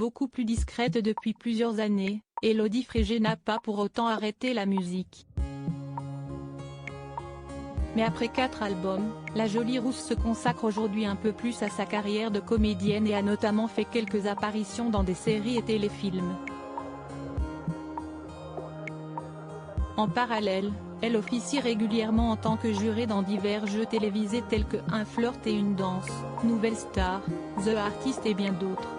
beaucoup plus discrète depuis plusieurs années, Élodie Frégé n'a pas pour autant arrêté la musique. Mais après 4 albums, la jolie rousse se consacre aujourd'hui un peu plus à sa carrière de comédienne et a notamment fait quelques apparitions dans des séries et téléfilms. En parallèle, elle officie régulièrement en tant que jurée dans divers jeux télévisés tels que Un flirt et une danse, Nouvelle Star, The Artist et bien d'autres.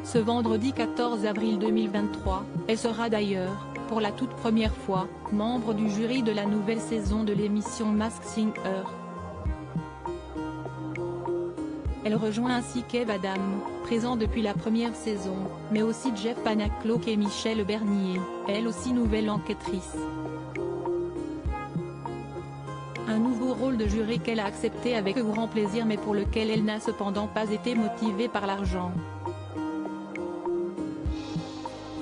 Ce vendredi 14 avril 2023, elle sera d'ailleurs, pour la toute première fois, membre du jury de la nouvelle saison de l'émission Masked Singer. Elle rejoint ainsi Kev Adams, présent depuis la première saison, mais aussi Jeff Panaclock et Michèle Bernier, elle aussi nouvelle enquêtrice. Un nouveau rôle de jurée qu'elle a accepté avec grand plaisir mais pour lequel elle n'a cependant pas été motivée par l'argent.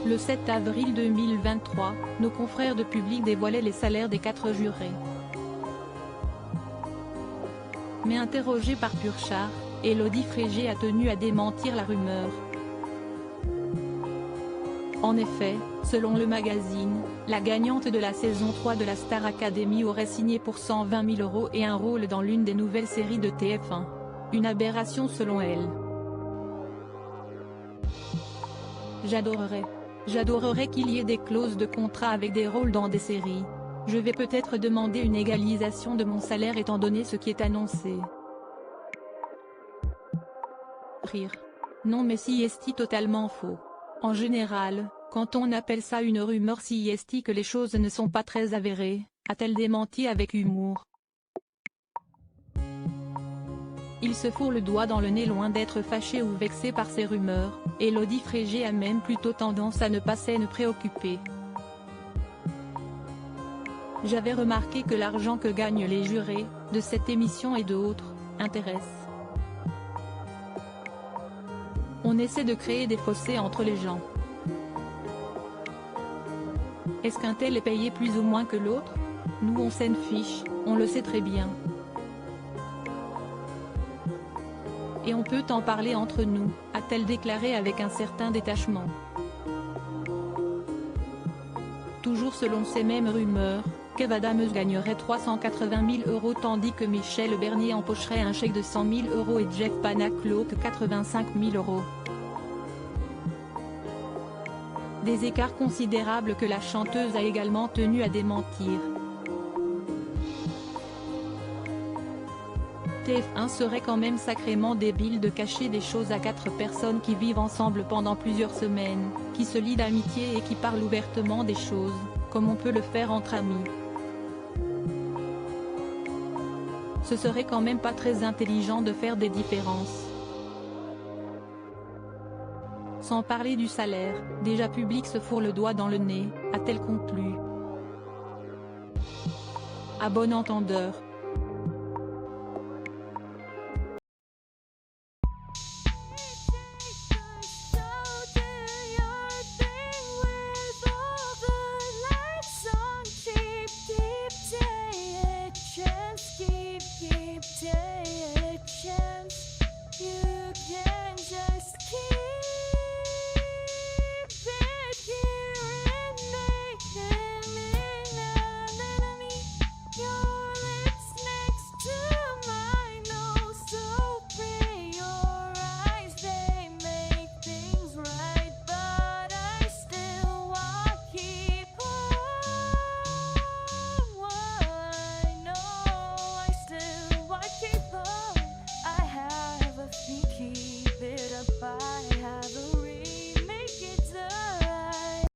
Le 7 avril 2023, nos confrères de Public dévoilaient les salaires des 4 jurés. Mais interrogée par Purchart, Élodie Frégé a tenu à démentir la rumeur. En effet, selon le magazine, la gagnante de la saison 3 de la Star Academy aurait signé pour 120 000 € et un rôle dans l'une des nouvelles séries de TF1. Une aberration selon elle. J'adorerais qu'il y ait des clauses de contrat avec des rôles dans des séries. Je vais peut-être demander une égalisation de mon salaire étant donné ce qui est annoncé. Rire. Non mais si est totalement faux. En général, quand on appelle ça une rumeur si est que les choses ne sont pas très avérées, a-t-elle démenti avec humour. Il se fourre le doigt dans le nez loin d'être fâché ou vexé par ces rumeurs, Élodie Frégé a même plutôt tendance à ne pas s'en préoccuper. J'avais remarqué que l'argent que gagnent les jurés, de cette émission et d'autres, intéresse. On essaie de créer des fossés entre les gens. Est-ce qu'un tel est payé plus ou moins que l'autre? Nous on s'en fiche, on le sait très bien. Et on peut en parler entre nous, a-t-elle déclaré avec un certain détachement. Toujours selon ces mêmes rumeurs, Kev Adams gagnerait 380 000 € tandis que Michèle Bernier empocherait un chèque de 100 000 € et Jeff Panaclock 85 000 €. Des écarts considérables que la chanteuse a également tenu à démentir. TF1 serait quand même sacrément débile de cacher des choses à 4 personnes qui vivent ensemble pendant plusieurs semaines, qui se lient d'amitié et qui parlent ouvertement des choses, comme on peut le faire entre amis. Ce serait quand même pas très intelligent de faire des différences. Sans parler du salaire, déjà Public se fourre le doigt dans le nez, a-t-elle conclu. À bon entendeur.